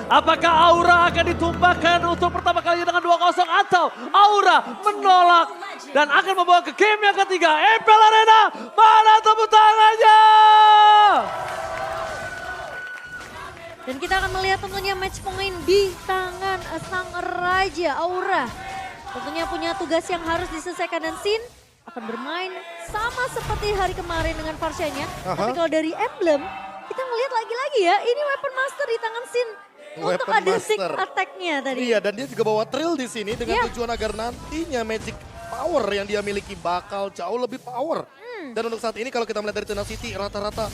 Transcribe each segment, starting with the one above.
Apakah Aura akan ditumpahkan untuk pertama kalinya dengan 2-0 atau Aura menolak dan akan membawa ke game yang ketiga. MPL Arena, mana tepuk tangannya? Dan kita akan melihat tentunya match point di tangan sang Raja Aura. Tentunya punya tugas yang harus diselesaikan dan Sin akan bermain sama seperti hari kemarin dengan Farsianya. Tapi kalau dari Emblem, kita ngelihat lagi-lagi ya, ini Weapon Master di tangan Sin. Untuk ada sneak attack-nya tadi. Iya, dan dia juga bawa Trill di sini dengan tujuan agar nantinya magic power yang dia miliki bakal jauh lebih power. Dan untuk saat ini kalau kita melihat dari Tenacity rata-rata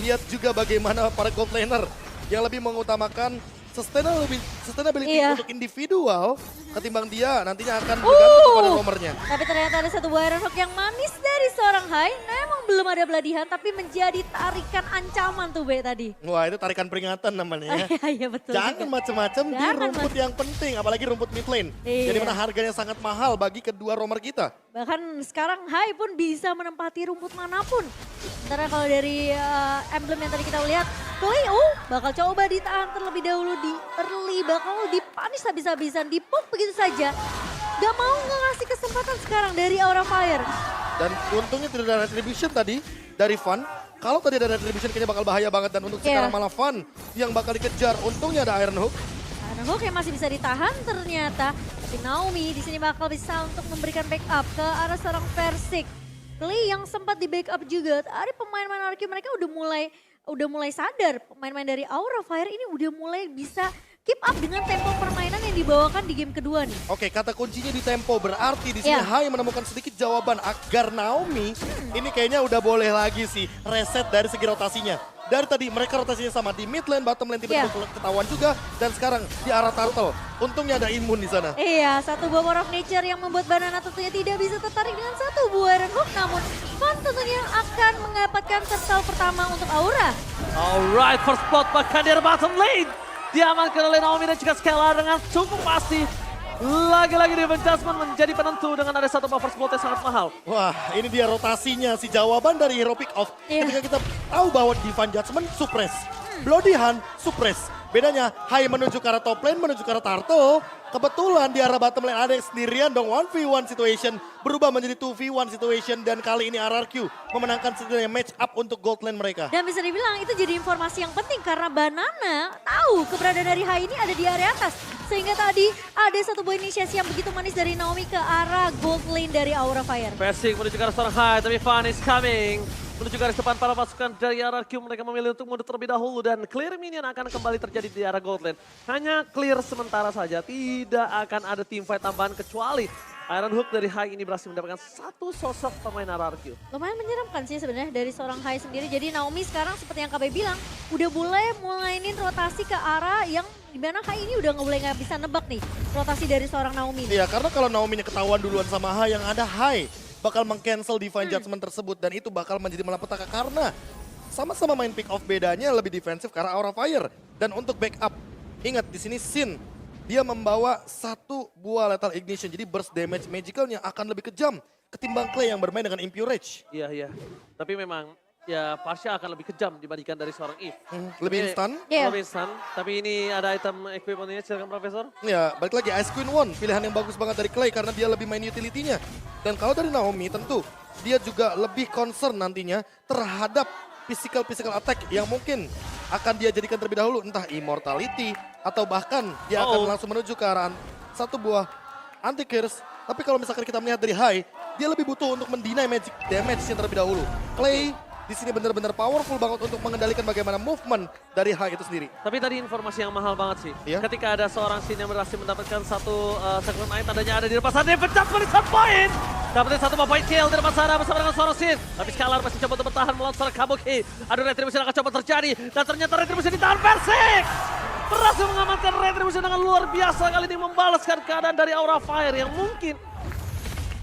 lihat juga bagaimana para gold laner yang lebih mengutamakan sustainability untuk individual ketimbang dia nantinya akan bergantung kepada roamernya. Tapi ternyata ada satu buah Iron Hook yang manis dari seorang Hai. Memang belum ada beladihan tapi menjadi tarikan ancaman tuh Be tadi. Wah, itu tarikan peringatan namanya ya. Iya betul. Jangan macam-macam di rumput yang penting, apalagi rumput mid lane. Jadi mana harganya sangat mahal bagi kedua roamer kita. Bahkan sekarang Hai pun bisa menempati rumput manapun. Sementara kalau dari emblem yang tadi kita lihat, Clay bakal coba ditahan terlebih dahulu di early, bakal dipunish habis-habisan, dipuk begitu saja. Gak mau ngasih kesempatan sekarang dari Aura Fire. Dan untungnya tidak ada retribution tadi dari Van. Kalau tadi ada retribution kayaknya bakal bahaya banget dan untuk sekarang malah Van yang bakal dikejar. Untungnya ada Iron Hook. Iron Hook yang masih bisa ditahan ternyata. Tapi Naomi di sini bakal bisa untuk memberikan backup ke arah seorang Versik. Clay yang sempat di backup juga. Ada pemain-pemain RQ mereka udah mulai sadar. Pemain-pemain dari Aura Fire ini udah mulai bisa keep up dengan tempo permainan yang dibawakan di game kedua nih. Oke, kata kuncinya di tempo berarti di sini Hai menemukan sedikit jawaban agar Naomi ini kayaknya udah boleh lagi sih reset dari segi rotasinya. Dari tadi mereka rotasinya sama di mid lane, bottom lane tiba-tiba ketahuan juga dan sekarang di arah turtle. Untungnya ada imun di sana. Iya, satu buah Power of Nature yang membuat Banana tentunya tidak bisa tertarik dengan satu buah Iron Hook. Namun Van tentunya akan mendapatkan turtle pertama untuk Aura. Alright, first spot bahkan di bottom lane. Diamankan oleh Naomi dan juga Skelar dengan cukup pasti. Lagi-lagi di adjustment menjadi penentu dengan ada satu first blood yang sangat mahal. Wah, ini dia rotasinya si jawaban dari Hero Pick Off. Ketika kita tahu bahwa Divine Judgment suppress, Bloody Hand suppress. Bedanya Hai menuju ke arah top lane, menuju ke arah turtle. Kebetulan di arah bottom lane ada sendirian dong 1v1 situation. Berubah menjadi 2v1 situation dan kali ini RRQ memenangkan setidaknya match up untuk gold lane mereka. Dan bisa dibilang itu jadi informasi yang penting karena Banana tahu keberadaan dari Hai ini ada di area atas. Sehingga tadi ada satu buah inisiasi yang begitu manis dari Naomi ke arah gold lane dari Aura Fire. Versik menuju ke arah seorang Hai, tapi Van is coming. Menuju garis depan para pasukan dari RRQ, mereka memilih untuk mundur terlebih dahulu dan clear minion akan kembali terjadi di arah gold lane. Hanya clear sementara saja, tidak akan ada team fight tambahan kecuali Iron Hook dari Hai ini berhasil mendapatkan satu sosok pemain RRQ. Lumayan menyeramkan sih sebenarnya dari seorang Hai sendiri. Jadi Naomi sekarang seperti yang KB bilang, udah mulainin rotasi ke arah yang dimana Hai ini udah nggak bisa nebak nih rotasi dari seorang Naomi. Iya, karena kalau Naomi ketahuan duluan sama Hai yang ada Hai bakal meng-cancel Divine Judgment tersebut dan itu bakal menjadi malapetaka karena sama-sama main pick off, bedanya lebih defensif karena Aura Fire. Dan untuk backup, ingat di sini Sin dia membawa satu buah lethal ignition, jadi burst damage magicalnya akan lebih kejam ketimbang Clay yang bermain dengan Impure Rage. Iya. Tapi memang ya Pasha akan lebih kejam dibandingkan dari seorang Eve. Lebih instan. Lebih instan, tapi ini ada item equipmentnya, silakan Profesor. Ya, balik lagi Ice Queen One, pilihan yang bagus banget dari Clay karena dia lebih main utility-nya. Dan kalau dari Naomi tentu dia juga lebih concern nantinya terhadap physical attack yang mungkin akan dia jadikan terlebih dahulu, entah immortality atau bahkan dia akan langsung menuju ke arah satu buah anti-curse. Tapi kalau misalkan kita melihat dari Hai, dia lebih butuh untuk mendinai magic damage yang terlebih dahulu. Clay di sini benar-benar powerful banget untuk mengendalikan bagaimana movement dari Hai itu sendiri. Tapi tadi informasi yang mahal banget sih. Iya? Ketika ada seorang Sin yang berhasil mendapatkan satu segmen main, tandanya ada di depan sana, dia pecah barisan poin. Dapetin satu point kill di depan sana bersama dengan seorang Sin. Tapi Scalar masih coba untuk bertahan melawan seorang Kabuki. Ada retribution yang akan coba terjadi dan ternyata retribution ditahan Versik. Berhasil mengamankan retribution dengan luar biasa kali ini membalaskan keadaan dari Aura Fire yang mungkin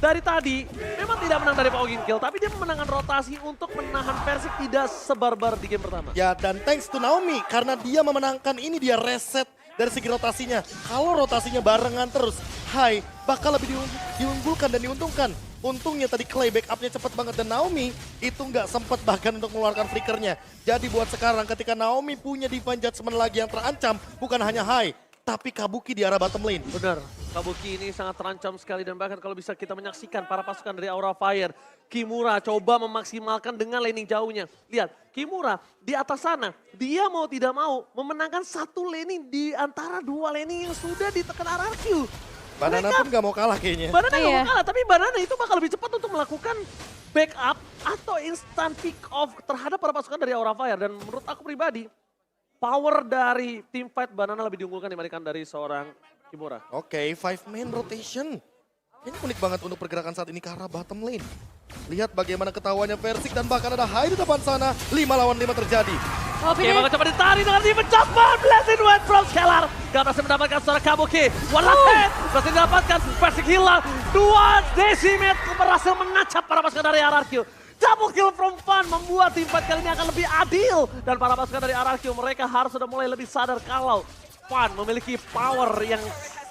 dari tadi memang tidak menang dari Pogging Kill, tapi dia memenangkan rotasi untuk menahan Versik tidak sebarbar di game pertama. Ya, dan thanks to Naomi karena dia memenangkan ini, dia reset dari segi rotasinya. Kalau rotasinya barengan terus, Hai bakal lebih diunggulkan dan diuntungkan. Untungnya tadi Clay backupnya cepat banget dan Naomi itu nggak sempat bahkan untuk mengeluarkan flickernya. Jadi buat sekarang ketika Naomi punya Divine Judgment lagi yang terancam, bukan hanya Hai, tapi Kabuki di arah bottom lane. Benar, Kabuki ini sangat terancam sekali dan bahkan kalau bisa kita menyaksikan para pasukan dari Aura Fire. Kimura coba memaksimalkan dengan laning jauhnya. Lihat, Kimura di atas sana, dia mau tidak mau memenangkan satu laning di antara dua laning yang sudah ditekan RRQ. Banana pun nggak mau kalah kayaknya. Banana nggak Iya. mau kalah, tapi Banana itu bakal lebih cepat untuk melakukan backup atau instant pick off terhadap para pasukan dari Aura Fire. Dan menurut aku pribadi, power dari team fight Banana lebih diunggulkan dibandingkan dari seorang Kimura. Oke, 5-man rotation. Ini unik banget untuk pergerakan saat ini ke arah bottom lane. Lihat bagaimana ketahuannya Versik dan bahkan ada Hai di depan sana. 5 lawan 5 terjadi. Oke, bakal coba ditarik dengan Demon Judgment. Blessing Wet from Scalar. Gak berhasil mendapatkan seorang Kabuki. One last hit. Berhasil didapatkan. Versik hilang. 2 Decimate berhasil menancap para pasukan dari RRQ. Double kill from Fun membuat tim fight kali ini akan lebih adil. Dan para pasukan dari RRQ mereka harus sudah mulai lebih sadar kalau Fun memiliki power yang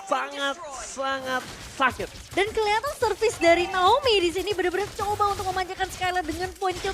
sangat sakit. Dan kelihatan service dari Naomi di sini benar-benar coba untuk memanjakan Skylar dengan point kill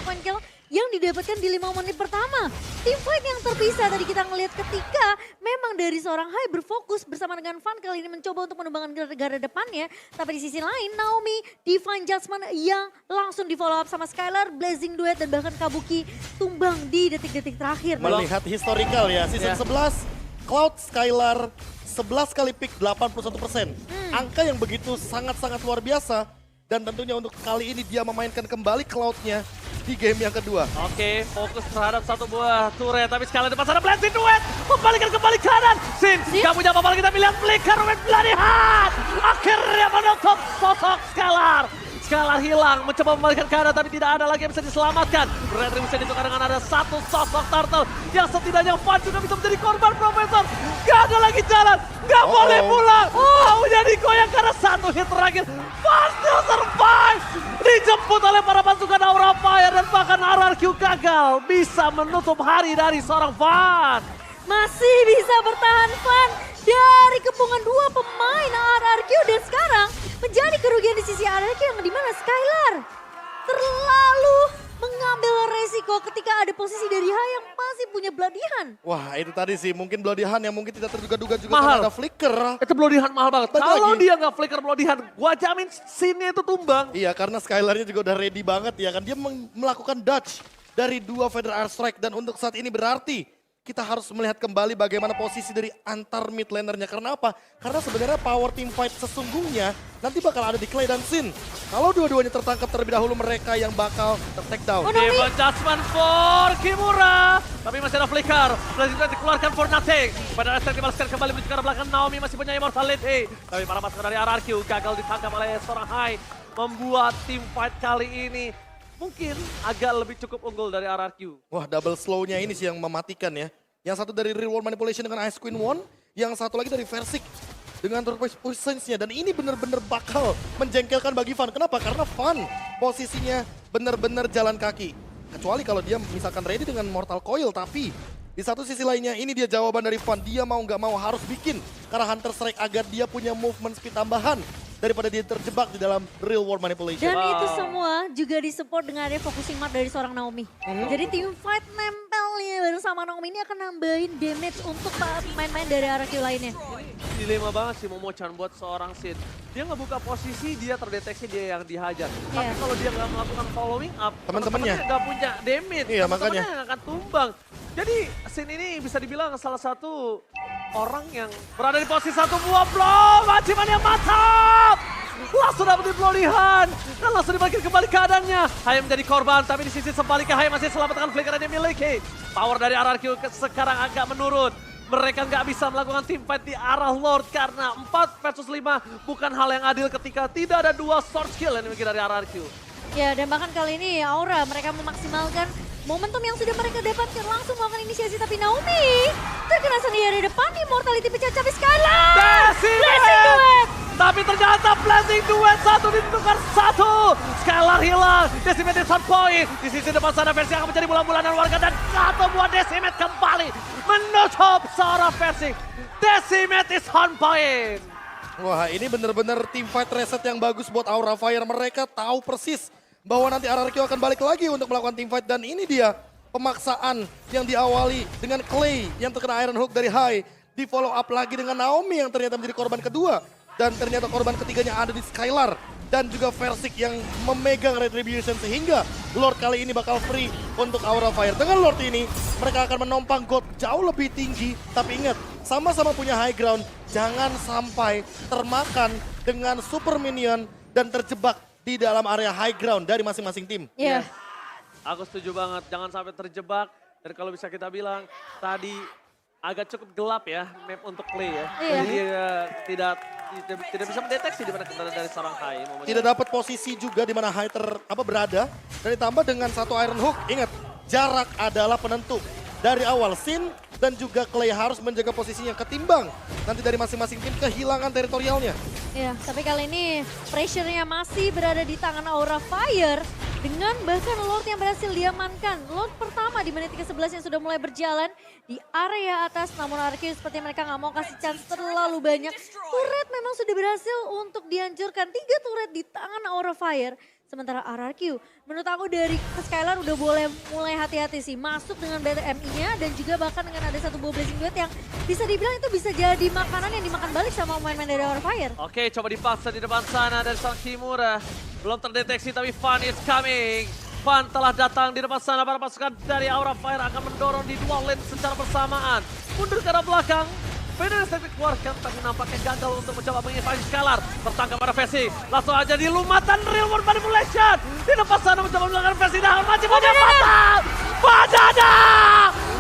yang didapatkan di 5 menit pertama. Tim fight yang terpisah tadi kita ngelihat ketika memang dari seorang Hai berfokus bersama dengan Fun kali ini mencoba untuk menumbangkan gara depannya. Tapi di sisi lain Naomi Divine Judgment yang langsung di follow up sama Skylar, Blazing Duet dan bahkan Kabuki tumbang di detik-detik terakhir. Melihat historical ya, season 11 Cloud Skylar 11 kali pick 81%. Angka yang begitu sangat-sangat luar biasa. Dan tentunya untuk kali ini dia memainkan kembali Cloud-nya di game yang kedua. Oke, fokus terhadap satu buah turret. Tapi sekali depan sana Blessing Duet. Membalikan kembali kanan. Sin, gak punya apa-apa lagi tapi lihat flicker with bloody hand. Akhirnya menutup sosok Scalar. Scalar hilang, mencoba membalikan kanan tapi tidak ada lagi yang bisa diselamatkan. Retribution ditukar dengan ada satu sosok turtle yang setidaknya Fun juga bisa menjadi korban Profesor. Gak ada lagi jalan, gak boleh pulang. Maunya digoyang karena satu hit terakhir. Fun still survive. Dijemput oleh para pasukan Aura Fire dan bahkan RRQ gagal bisa menutup hari dari seorang Fun. Masih bisa bertahan Fun dari kepungan 2 pemain RRQ dan sekarang menjadi kerugian di sisi RRQ yang dimana Skylar terlalu mengambil resiko ketika ada posisi dari Hai yang masih punya Bloody Hand. Wah itu tadi sih mungkin Bloody Hand yang mungkin tidak terduga-duga juga Mahal. karena ada flicker. Itu Bloody Hand mahal banget. Balik Kalau lagi. dia nggak flicker Bloody Hand, gua jamin scene-nya itu tumbang. Iya karena Skylarnya juga udah ready banget ya kan. Dia melakukan dodge dari 2 Feather Airstrike dan untuk saat ini berarti kita harus melihat kembali bagaimana posisi dari antar mid lanernya. Karena apa? Karena sebenarnya power team fight sesungguhnya nanti bakal ada di Clay dan Sin. Kalau dua-duanya tertangkap terlebih dahulu mereka yang bakal ter-take down. Demon Judgment for Kimura. Tapi masih ada flicker. Blazing Duet dikeluarkan for nothing. Pada Airstrike dibalaskan kembali menuju ke arah belakang. Naomi masih punya immortality. Tapi para pasukan dari RRQ gagal ditangkap oleh seorang Hai. Membuat team fight kali ini mungkin agak lebih cukup unggul dari RRQ. Wah double slow-nya ini sih yang mematikan ya. Yang satu dari Real World Manipulation dengan Ice Queen One. Yang satu lagi dari Versik dengan turquoise positions-nya. Dan ini benar-benar bakal menjengkelkan bagi Fun. Kenapa? Karena Fun posisinya benar-benar jalan kaki. Kecuali kalau dia misalkan ready dengan Mortal Coil. Tapi di satu sisi lainnya ini dia jawaban dari Fun. Dia mau nggak mau harus bikin karena Hunter Strike agar dia punya movement speed tambahan. Daripada dia terjebak di dalam Real World Manipulation. Dan itu semua juga disupport dengan ada focusing mark dari seorang Naomi. Jadi tim fight nempelnya bareng sama Naomi ini akan nambahin damage untuk pemain-pemain dari RRQ lainnya. Dilema banget sih Momo-chan buat seorang Sin. Dia ngebuka posisi, dia terdeteksi dia yang dihajar. Tapi kalau dia nggak melakukan following up, Teman-temannya nggak punya damage. Iya, makanya. Teman-temannya akan tumbang. Jadi Sin ini bisa dibilang salah satu orang yang berada di posisi satu buah blow. Majiman yang mantap. Langsung dapetin Bloody Hand. Dan langsung dibalikin kembali keadaannya. Hai menjadi korban, tapi di sisi sebaliknya Hai masih selamatkan flicker yang dimiliki. Power dari RRQ sekarang agak menurun. Mereka nggak bisa melakukan team fight di arah Lord karena 4 versus 5 bukan hal yang adil ketika tidak ada 2 sword skill yang dimiliki dari RRQ. Ya dan bahkan kali ini Aura mereka memaksimalkan momentum yang sudah mereka dapatkan langsung melakukan inisiasi. Tapi Naomi terkena sendiri di depan, immortality pecah cabai Skylar. Blessing Duet! Tapi ternyata Blessing Duet satu ditukar satu. Skylar hilang, Decimate is on point. Di sisi depan sana versi akan menjadi bulan-bulanan warga dan satu buah Decimate kembali menutup seorang versi. Decimate is on point. Wah, ini bener-bener team fight reset yang bagus buat Aura Fire. Mereka tahu persis bahwa nanti RRQ akan balik lagi untuk melakukan team fight. Dan ini dia pemaksaan yang diawali dengan Clay yang terkena Iron Hook dari Hai. Di follow up lagi dengan Naomi yang ternyata menjadi korban kedua. Dan ternyata korban ketiganya ada di Skylar. Dan juga Versik yang memegang Retribution sehingga Lord kali ini bakal free untuk Aura Fire. Dengan Lord ini mereka akan menompang gold jauh lebih tinggi. Tapi ingat, sama-sama punya high ground. Jangan sampai termakan dengan super minion dan terjebak di dalam area high ground dari masing-masing tim. Iya. Aku setuju banget, jangan sampai terjebak. Dan kalau bisa kita bilang, tadi agak cukup gelap ya map untuk Clay ya. Iya. Jadi tidak bisa mendeteksi di mana keberadaan dari seorang Hai. Tidak dapat posisi juga di mana Hai berada. Dan ditambah dengan satu Iron Hook, ingat jarak adalah penentu. Dari awal Sin dan juga Clay harus menjaga posisinya ketimbang nanti dari masing-masing tim kehilangan teritorialnya. Iya, tapi kali ini pressure-nya masih berada di tangan Aura Fire. Dengan bahkan Lord yang berhasil diamankan. Lord pertama di menit ke-11 yang sudah mulai berjalan di area atas. Namun RRQ seperti mereka nggak mau kasih chance terlalu banyak. Turret memang sudah berhasil untuk dihancurkan. 3 turret di tangan Aura Fire. Sementara RRQ menurut aku dari Skylar udah boleh mulai hati-hati sih. Masuk dengan BTMI-nya dan juga bahkan dengan ada satu buah Blazing Duet yang bisa dibilang itu bisa jadi makanan yang dimakan balik sama pemain-pemain dari Aura Fire. Oke, coba dipaksa di depan sana dari sang Kimura. Belum terdeteksi tapi Fun is coming. Fun telah datang di depan sana, para pasukan dari Aura Fire akan mendorong di dua lane secara bersamaan. Mundur ke arah belakang. Federer Step dikeluarkan tapi nampaknya gagal untuk mencoba menginvasi Skylar. Tertangkap pada Vessi. Langsung aja di lumatan Real World Manipulation. Di depan sana mencoba melakukan Vessi. Dah masih punya fatal. Banana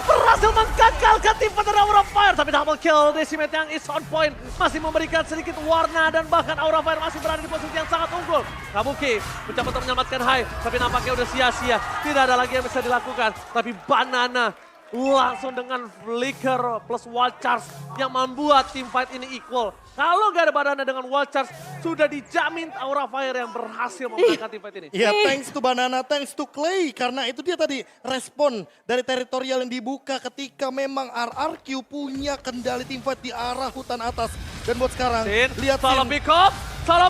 berhasil menggagalkan tim dari Aura Fire. Tapi double kill Decimate yang is on point. Masih memberikan sedikit warna dan bahkan Aura Fire masih berada di posisi yang sangat unggul. Kabuki mencoba untuk menyelamatkan Hai. Tapi nampaknya udah sia-sia. Tidak ada lagi yang bisa dilakukan. Tapi Banana langsung dengan flicker plus wild charge yang membuat tim fight ini equal. Kalau gak ada Banana dengan wild charge, sudah dijamin Aura Fire yang berhasil memenangkan tim fight ini. Ya, thanks to Banana, thanks to Clay. Karena itu dia tadi respon dari teritorial yang dibuka ketika memang RRQ punya kendali tim fight di arah hutan atas. Dan buat sekarang, Sin, lihat salah Sin.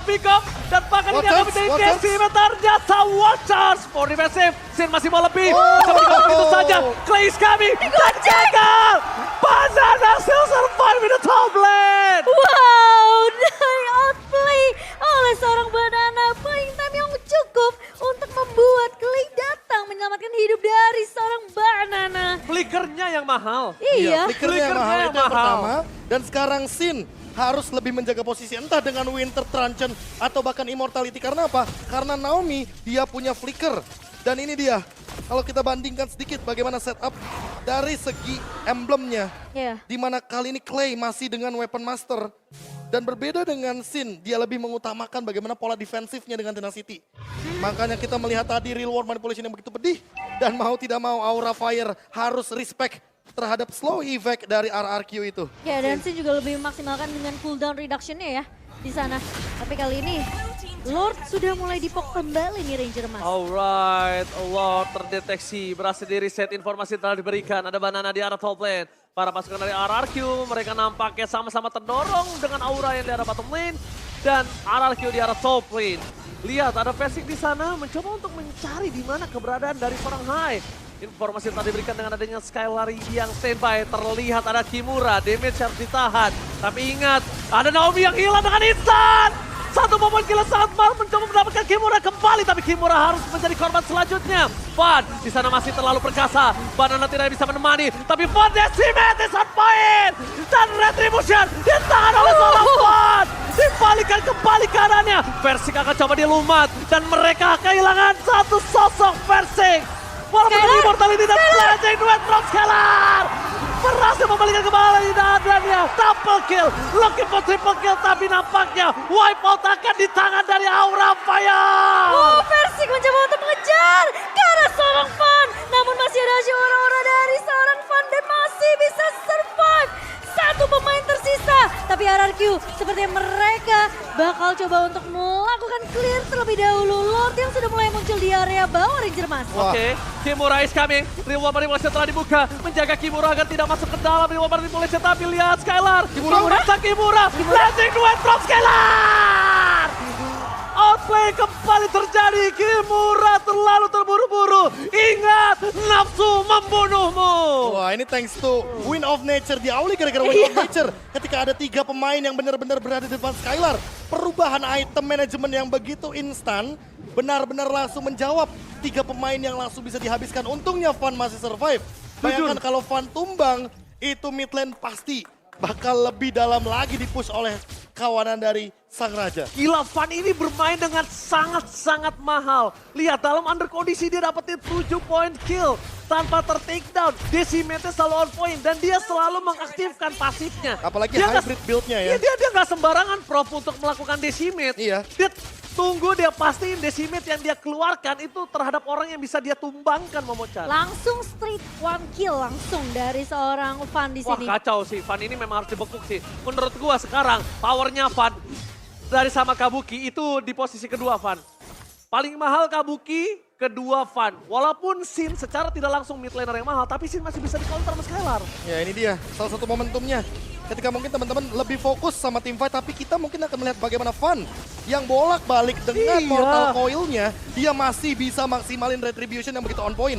pick up, dan bahkan ini akan menjadi Decimate. Ternyata wild charge for defensive. Sin masih mau lebih, coba dikawal begitu saja. Clay is coming, dan gagal. Banana still survive in the top lane. Wow, outplay oleh seorang Banana. Playing time yang cukup untuk membuat Clay datang menyelamatkan hidup dari seorang Banana. Flickernya yang mahal. Iya. Flickernya yang mahal Flickernya itu yang mahal. pertama. Dan sekarang Sin harus lebih menjaga posisi entah dengan Winter Truncheon atau bahkan Immortality. Karena apa? Karena Naomi dia punya flicker. Dan ini dia, kalau kita bandingkan sedikit bagaimana setup dari segi emblemnya. Iya. Dimana kali ini Clay masih dengan Weapon Master. Dan berbeda dengan Sin, dia lebih mengutamakan bagaimana pola defensifnya dengan Tenacity. Makanya kita melihat tadi Real World Manipulation yang begitu pedih. Dan mau tidak mau Aura Fire harus respect terhadap slow effect dari RRQ itu. Ya, dan Sin juga lebih memaksimalkan dengan cooldown reduction-nya ya di sana. Tapi kali ini Lord sudah mulai dipok kembali nih Ranger Mas. Alright, Lord terdeteksi, berhasil di reset, informasi telah diberikan. Ada Banana di arah top lane. Para pasukan dari RRQ, mereka nampaknya sama-sama terdorong dengan Aura yang di arah bottom lane. Dan RRQ di arah top lane. Lihat, ada Versik di sana mencoba untuk mencari di mana keberadaan dari seorang Hai. Informasi telah diberikan dengan adanya Skylar yang standby. Terlihat ada Kimura, damage harus ditahan. Tapi ingat, ada Naomi yang hilang dengan instan. Satu momen gila sangat mal mencoba mendapatkan Kimura kembali. Tapi Kimura harus menjadi korban selanjutnya. Fun di sana masih terlalu perkasa. Banana tidak bisa menemani. Tapi Fun Decimate is on point. Dan Retribution ditahan oleh seorang Fun. Dibalikan kembali kanannya. Versik akan coba dilumat. Dan mereka kehilangan satu sosok Versik. Walaupun Immortality dan Blazing Duet from Skylar. Berhasil membalikan kembali dadanya. Double kill. Looking for triple kill. Tapi nampaknya wipeout akan di tangan dari Aura Fire. Oh, Versik mencoba untuk mengejar ke arah seorang Fun. Namun masih ada aura-aura dari seorang Fun dan masih bisa survive. Satu pemain tersisa. Tapi RRQ sepertinya mereka bakal coba untuk melakukan clear terlebih dahulu. Lord yang sudah mulai muncul di area bawah Ranger Mas. Oke, Kimura is coming. Reward manipulation telah dibuka. Menjaga Kimura agar tidak masuk ke dalam reward manipulation. Tapi lihat Skylar. Memaksa Kimura. Blazing duet from Skylar. Outplay kembali terjadi. Kimura terlalu terburu-buru. Ingat, nafsu membunuhmu. Wah, ini thanks to Win of Nature. Diawali gara-gara Win of Nature. Ketika ada 3 pemain yang benar-benar berada di depan Skylar. Perubahan item manajemen yang begitu instan. Benar-benar langsung menjawab. 3 pemain yang langsung bisa dihabiskan. Untungnya Fan masih survive. Bayangkan kalau Fan tumbang, itu mid lane pasti bakal lebih dalam lagi dipush oleh kawanan dari Sang Raja. Gila, Fan ini bermain dengan sangat-sangat mahal. Lihat, dalam under kondisi dia dapetin 7 point kill tanpa ter-takedown. Decimate-nya selalu on point dan dia selalu mengaktifkan pasifnya. Apalagi Dia hybrid build-nya ya. Iya, dia nggak sembarangan Prof untuk melakukan decimate. Iya. Dia tunggu, dia pastiin decimate yang dia keluarkan itu terhadap orang yang bisa dia tumbangkan, Momochan. Langsung straight 1 kill langsung dari seorang Fan di Wah, sini. kacau sih. Fan ini memang harus dibekuk sih. Menurut gua sekarang powernya Fan dari sama Kabuki itu di posisi kedua Fan. Paling mahal Kabuki, kedua Fan. Walaupun Sin secara tidak langsung mid laner yang mahal, tapi Sin masih bisa di-counter sama Skylar. Ya ini dia salah satu momentumnya. Ketika mungkin teman-teman lebih fokus sama team fight, tapi kita mungkin akan melihat bagaimana Fan yang bolak-balik dengan Iya. Mortal Coil-nya, dia masih bisa maksimalin retribution yang begitu on point.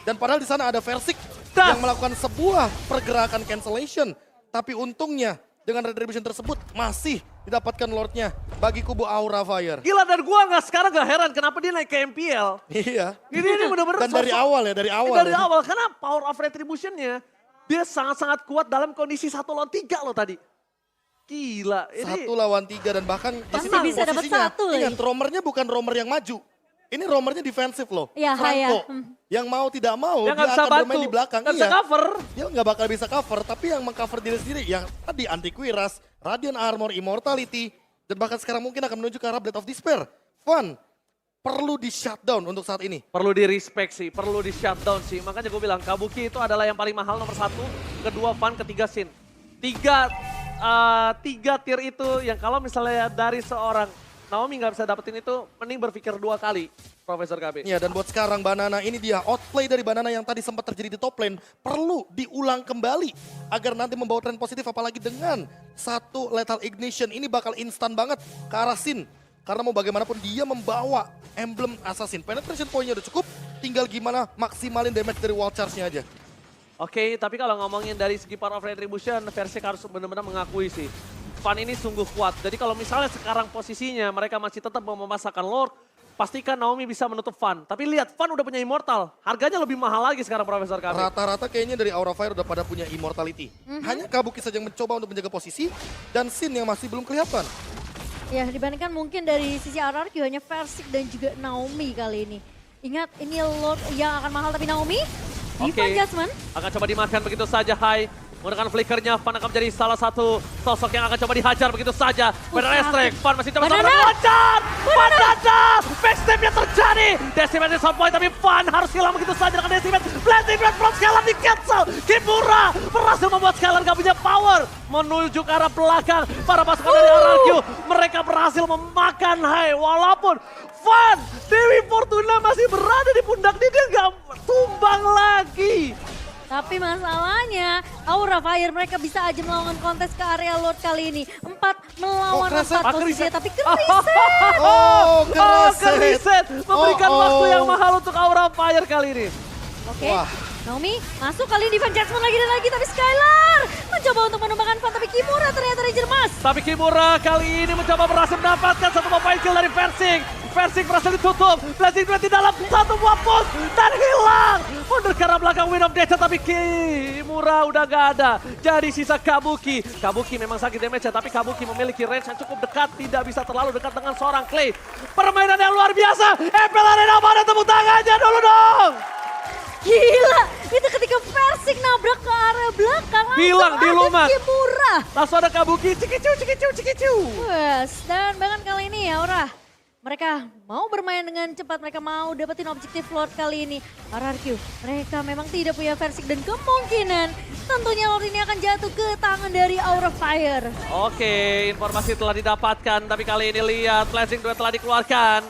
Dan padahal di sana ada Versik Das. yang melakukan sebuah pergerakan cancellation. Tapi untungnya dengan retribution tersebut masih didapatkan Lordnya bagi kubu Aura Fire. Gila, dan gua sekarang gak heran kenapa dia naik ke MPL. Iya. Ini bener-bener Dan dari sosok- awal ya, dari awal. Dari ya. awal, karena power of retribution-nya dia sangat-sangat kuat dalam kondisi 1 lawan 3 loh tadi. Gila, ini 1 lawan 3 dan bahkan di Masih sini bisa dapat posisinya, satu ingat lagi. roamernya bukan roamer yang maju. Ini roamernya defensif loh. Iya, Franco. Haya. Yang mau tidak mau dia dia nggak bisa akan bantu, bermain di belakang. nggak bisa Iya. cover. Dia nggak bakal bisa cover, tapi yang mengcover diri sendiri. Yang tadi Antiquiras, Radiant Armor, Immortality, dan bahkan sekarang mungkin akan menuju ke arah Blade of Despair. Fun, perlu di shutdown untuk saat ini. Perlu di respect sih, perlu di shutdown sih. Makanya gue bilang Kabuki itu adalah yang paling mahal nomor 1, kedua Fan, ketiga Sin. Tiga tier itu yang kalau misalnya dari seorang Naomi nggak bisa dapetin itu, mending berpikir 2 kali, Profesor KB. Ya, dan buat sekarang Banana ini dia outplay dari Banana yang tadi sempat terjadi di top lane perlu diulang kembali agar nanti membawa tren positif, apalagi dengan 1 lethal ignition ini bakal instan banget ke arah Sin. Karena mau bagaimanapun dia membawa emblem assassin. Penetration point-nya udah cukup, tinggal gimana maksimalin damage dari wall charge-nya aja. Oke, tapi kalau ngomongin dari segi power of retribution, Versik harus benar-benar mengakui sih. Fan ini sungguh kuat. Jadi kalau misalnya sekarang posisinya mereka masih tetap mau memasakkan Lord, pastikan Naomi bisa menutup Fan. Tapi lihat, Fan udah punya Immortal. Harganya lebih mahal lagi sekarang, Profesor KB. Rata-rata kayaknya dari Aura Fire udah pada punya immortality. Hanya Kabuki saja yang mencoba untuk menjaga posisi dan Sin yang masih belum kelihatan. Ya, dibandingkan mungkin dari sisi RRQ hanya Versik dan juga Naomi kali ini. Ingat, ini Lord yang akan mahal tapi Naomi. Diva Jasmine. Akan coba dimakan begitu saja, Hai. Menggunakan flickernya, Fan akan menjadi salah satu sosok yang akan coba dihajar begitu saja. Banana Strike, Fan masih coba Banana. meloncat. Banana, backstepnya terjadi. Decimate is on point, tapi Fan harus hilang begitu saja dengan Decimate. Blazing Red from Skylar di cancel. Kimura berhasil membuat Skylar gak punya power. Menuju ke arah belakang, para pasukan dari RRQ. Mereka berhasil memakan Hai. Walaupun Fan, Dewi Fortuna masih berada di pundak dia gak tumbang lagi. Tapi masalahnya Aura Fire mereka bisa aja melakukan kontes ke area Lord kali ini. 4 melawan 4 posisinya tapi Kriset. Oh, Kriset memberikan waktu yang mahal untuk Aura Fire kali ini. Oke, Wah. Naomi masuk kali ini Van Jasmine lagi dan lagi tapi Skylar mencoba untuk menumbangkan Fan tapi Kimura ternyata Ranger Mas. Tapi Kimura kali ini mencoba berhasil mendapatkan 1 point kill dari Versik. Versik berhasil ditutup, Blazing Duet di dalam 1 buah push dan hilang. Mundur ke arah belakang Win of Nature tapi Kimura udah gak ada. Jadi sisa Kabuki. Kabuki memang sakit damage-nya tapi Kabuki memiliki range yang cukup dekat. Tidak bisa terlalu dekat dengan seorang Clay. Permainan yang luar biasa. MPL Arena mana tepuk tangannya dulu dong. Gila, itu ketika Versik nabrak ke area belakang langsung Hilang di ada lumat. Kimura. Langsung ada Kabuki, cikicu. Wes, dan bahkan kali ini ya Aura, mereka mau bermain dengan cepat, mereka mau dapetin objektif Lord kali ini. RRQ, mereka memang tidak punya Versik dan kemungkinan tentunya Lord ini akan jatuh ke tangan dari Aura Fire. Oke, informasi telah didapatkan, tapi kali ini lihat Blazing Duet telah dikeluarkan.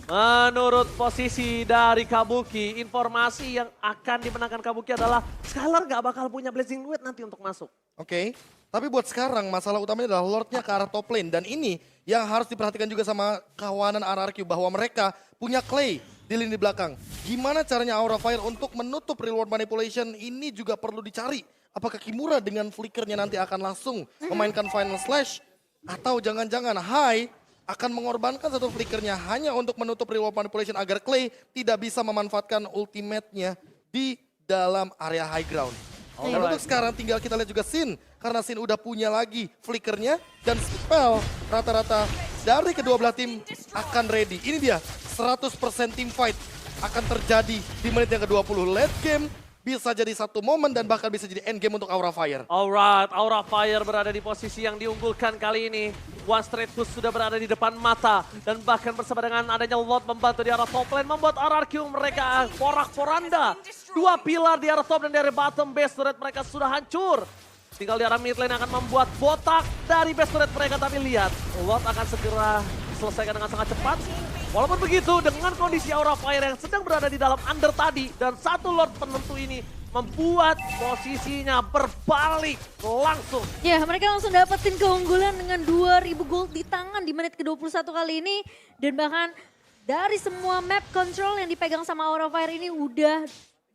Menurut posisi dari Kabuki, informasi yang akan dimenangkan Kabuki adalah Skylar nggak bakal punya Blazing Duet nanti untuk masuk. Oke, tapi buat sekarang masalah utamanya adalah Lordnya ke arah top lane. Dan ini yang harus diperhatikan juga sama kawanan RRQ bahwa mereka punya Clay di lini belakang. Gimana caranya Aura Fire untuk menutup reward manipulation ini juga perlu dicari. Apakah Kimura dengan flickernya nanti akan langsung memainkan Final Slash? Atau jangan-jangan Hai akan mengorbankan satu flickernya hanya untuk menutup reward manipulation agar Clay tidak bisa memanfaatkan ultimate-nya di dalam area high ground. Dan untuk sekarang tinggal kita lihat juga Sin. Karena Sin udah punya lagi flickernya dan spell rata-rata dari kedua belah tim akan ready. Ini dia 100% team fight akan terjadi di menit yang ke-20. Late game bisa jadi satu momen dan bahkan bisa jadi end game untuk Aura Fire. Alright, Aura Fire berada di posisi yang diunggulkan kali ini. One Straight Push sudah berada di depan mata. Dan bahkan bersama dengan adanya Lord membantu di arah top lane. Membuat RRQ mereka porak-poranda. Dua pilar di arah top dan di arah bottom base turret mereka sudah hancur. Tinggal di arah mid lane akan membuat botak dari base turret mereka. Tapi lihat, Lord akan segera selesaikan dengan sangat cepat. Walaupun begitu, dengan kondisi Aura Fire yang sedang berada di dalam under tadi. Dan satu Lord penentu ini membuat posisinya berbalik langsung. Ya, mereka langsung dapetin keunggulan dengan 2000 gold di tangan di menit ke-21 kali ini. Dan bahkan dari semua map control yang dipegang sama Aura Fire ini udah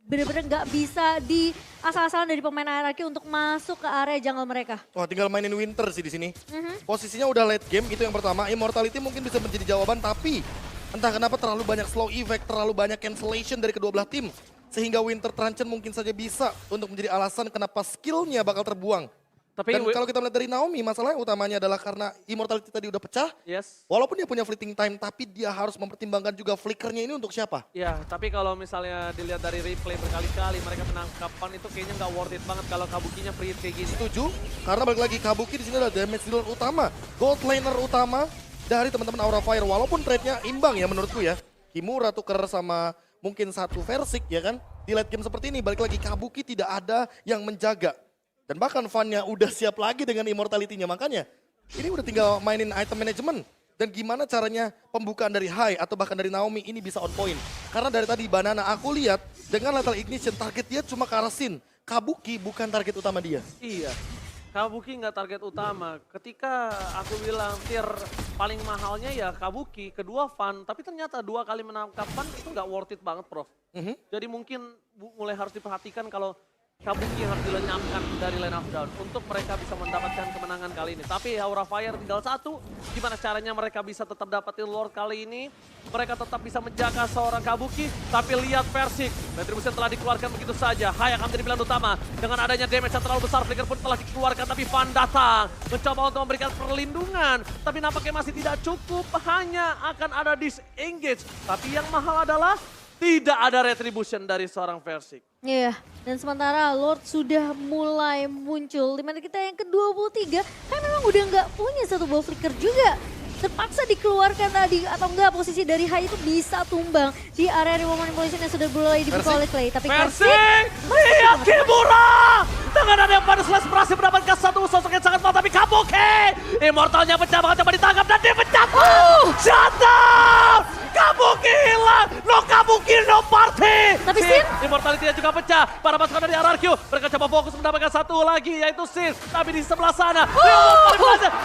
bener-bener gak bisa di asal-asalan dari pemain RRQ untuk masuk ke area jungle mereka. Wah, tinggal mainin Winter sih di sini. Posisinya udah late game, itu yang pertama. Immortality mungkin bisa menjadi jawaban, tapi entah kenapa terlalu banyak slow effect, terlalu banyak cancellation dari kedua belah tim. Sehingga Winter Truncheon mungkin saja bisa untuk menjadi alasan kenapa skillnya bakal terbuang. Tapi Dan kalau kita melihat dari Naomi, masalah yang utamanya adalah karena Immortality tadi udah pecah. yes. Walaupun dia punya fleeting time, tapi dia harus mempertimbangkan juga flickernya ini untuk siapa. Ya, tapi kalau misalnya dilihat dari replay berkali-kali, mereka penangkapan itu kayaknya nggak worth it banget kalau Kabukinya free hit kayak gini. Setuju, karena balik lagi Kabuki di sini adalah damage dealer utama, gold laner utama dari teman-teman Aura Fire. Walaupun trade-nya imbang ya menurutku ya. Kimura tuker sama mungkin satu Versik ya kan. Di late game seperti ini balik lagi Kabuki tidak ada yang menjaga. Dan bahkan Van-nya udah siap lagi dengan immortality-nya. Makanya ini udah tinggal mainin item management. Dan gimana caranya pembukaan dari Hai atau bahkan dari Naomi ini bisa on point. Karena dari tadi Banana aku lihat dengan Lethal Ignition target dia cuma ke arah Sin. Kabuki bukan target utama dia. Iya, Kabuki nggak target utama. Ketika aku bilang tier paling mahalnya ya Kabuki, kedua Van. Tapi ternyata 2 kali menangkap Van itu nggak worth it banget, Prof. Jadi mungkin mulai harus diperhatikan kalau Kabuki yang harus dilenyapkan dari line of down untuk mereka bisa mendapatkan kemenangan kali ini. Tapi Aura Fire tinggal satu, gimana caranya mereka bisa tetap dapetin Lord kali ini. Mereka tetap bisa menjaga seorang Kabuki, tapi lihat Versik. Retribution telah dikeluarkan begitu saja. Hai akan menjadi pilihan utama. Dengan adanya damage yang terlalu besar, Flicker pun telah dikeluarkan, tapi Van datang. Mencoba untuk memberikan perlindungan, tapi nampaknya masih tidak cukup. Hanya akan ada disengage. Tapi yang mahal adalah tidak ada retribution dari seorang Versik. Iya, dan sementara Lord sudah mulai muncul. Di menit kita yang ke-23, kan memang udah nggak punya satu ball flicker juga. Terpaksa dikeluarkan tadi, atau enggak posisi dari Hai itu bisa tumbang di area reward manipulation yang sudah mulai dibuka oleh Clay. Tapi Versik, lihat Kimura! Dengan ada yang pada Slash berhasil mendapatkan satu sosok yang sangat mahal, tapi Kabuki! Immortalnya pecah, bahkan coba ditangkap dan dia pecah! Shut down! Kabuki hilang! No Kabuki, no party! Tapi Sin? Immortality-nya juga pecah. Para pasukan dari RRQ, mereka coba fokus mendapatkan satu lagi, yaitu Sin. Tapi di sebelah sana,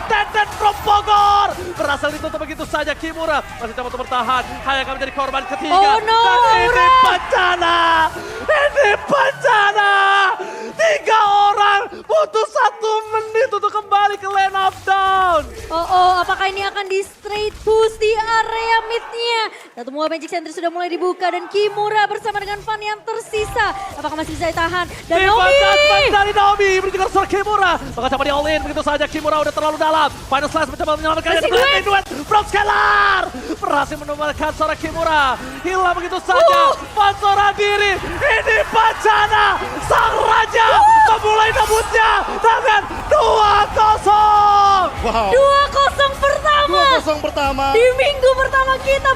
Teten from Bogor! Berhasil ditutup begitu saja Kimura. Masih coba untuk bertahan. Hai akan menjadi korban ketiga. Oh no, Dan ini Aura! bencana! Ini bencana! 3 orang butuh 1 menit untuk kembali ke lane of down. Oh, apakah ini akan di straight push di area midnya? Satu mua Magic Center sudah mulai dibuka dan Kimura bersama dengan Van yang tersisa. Apakah masih bisa ditahan? Dan Naomi! Dari Naomi menunjukkan suara Kimura. Maka coba di all in begitu saja. Kimura udah terlalu dalam. Final Slash mencoba menyelamatkannya. Masih Duet from Scalar. Berhasil menemukan suara Kimura. Hilang begitu saja. Van seorang diri. Ini bencana. Sang Raja memulai debutnya dengan 2-0. Wow. 2-0 pertama 2-0 pertama. di minggu pertama kita.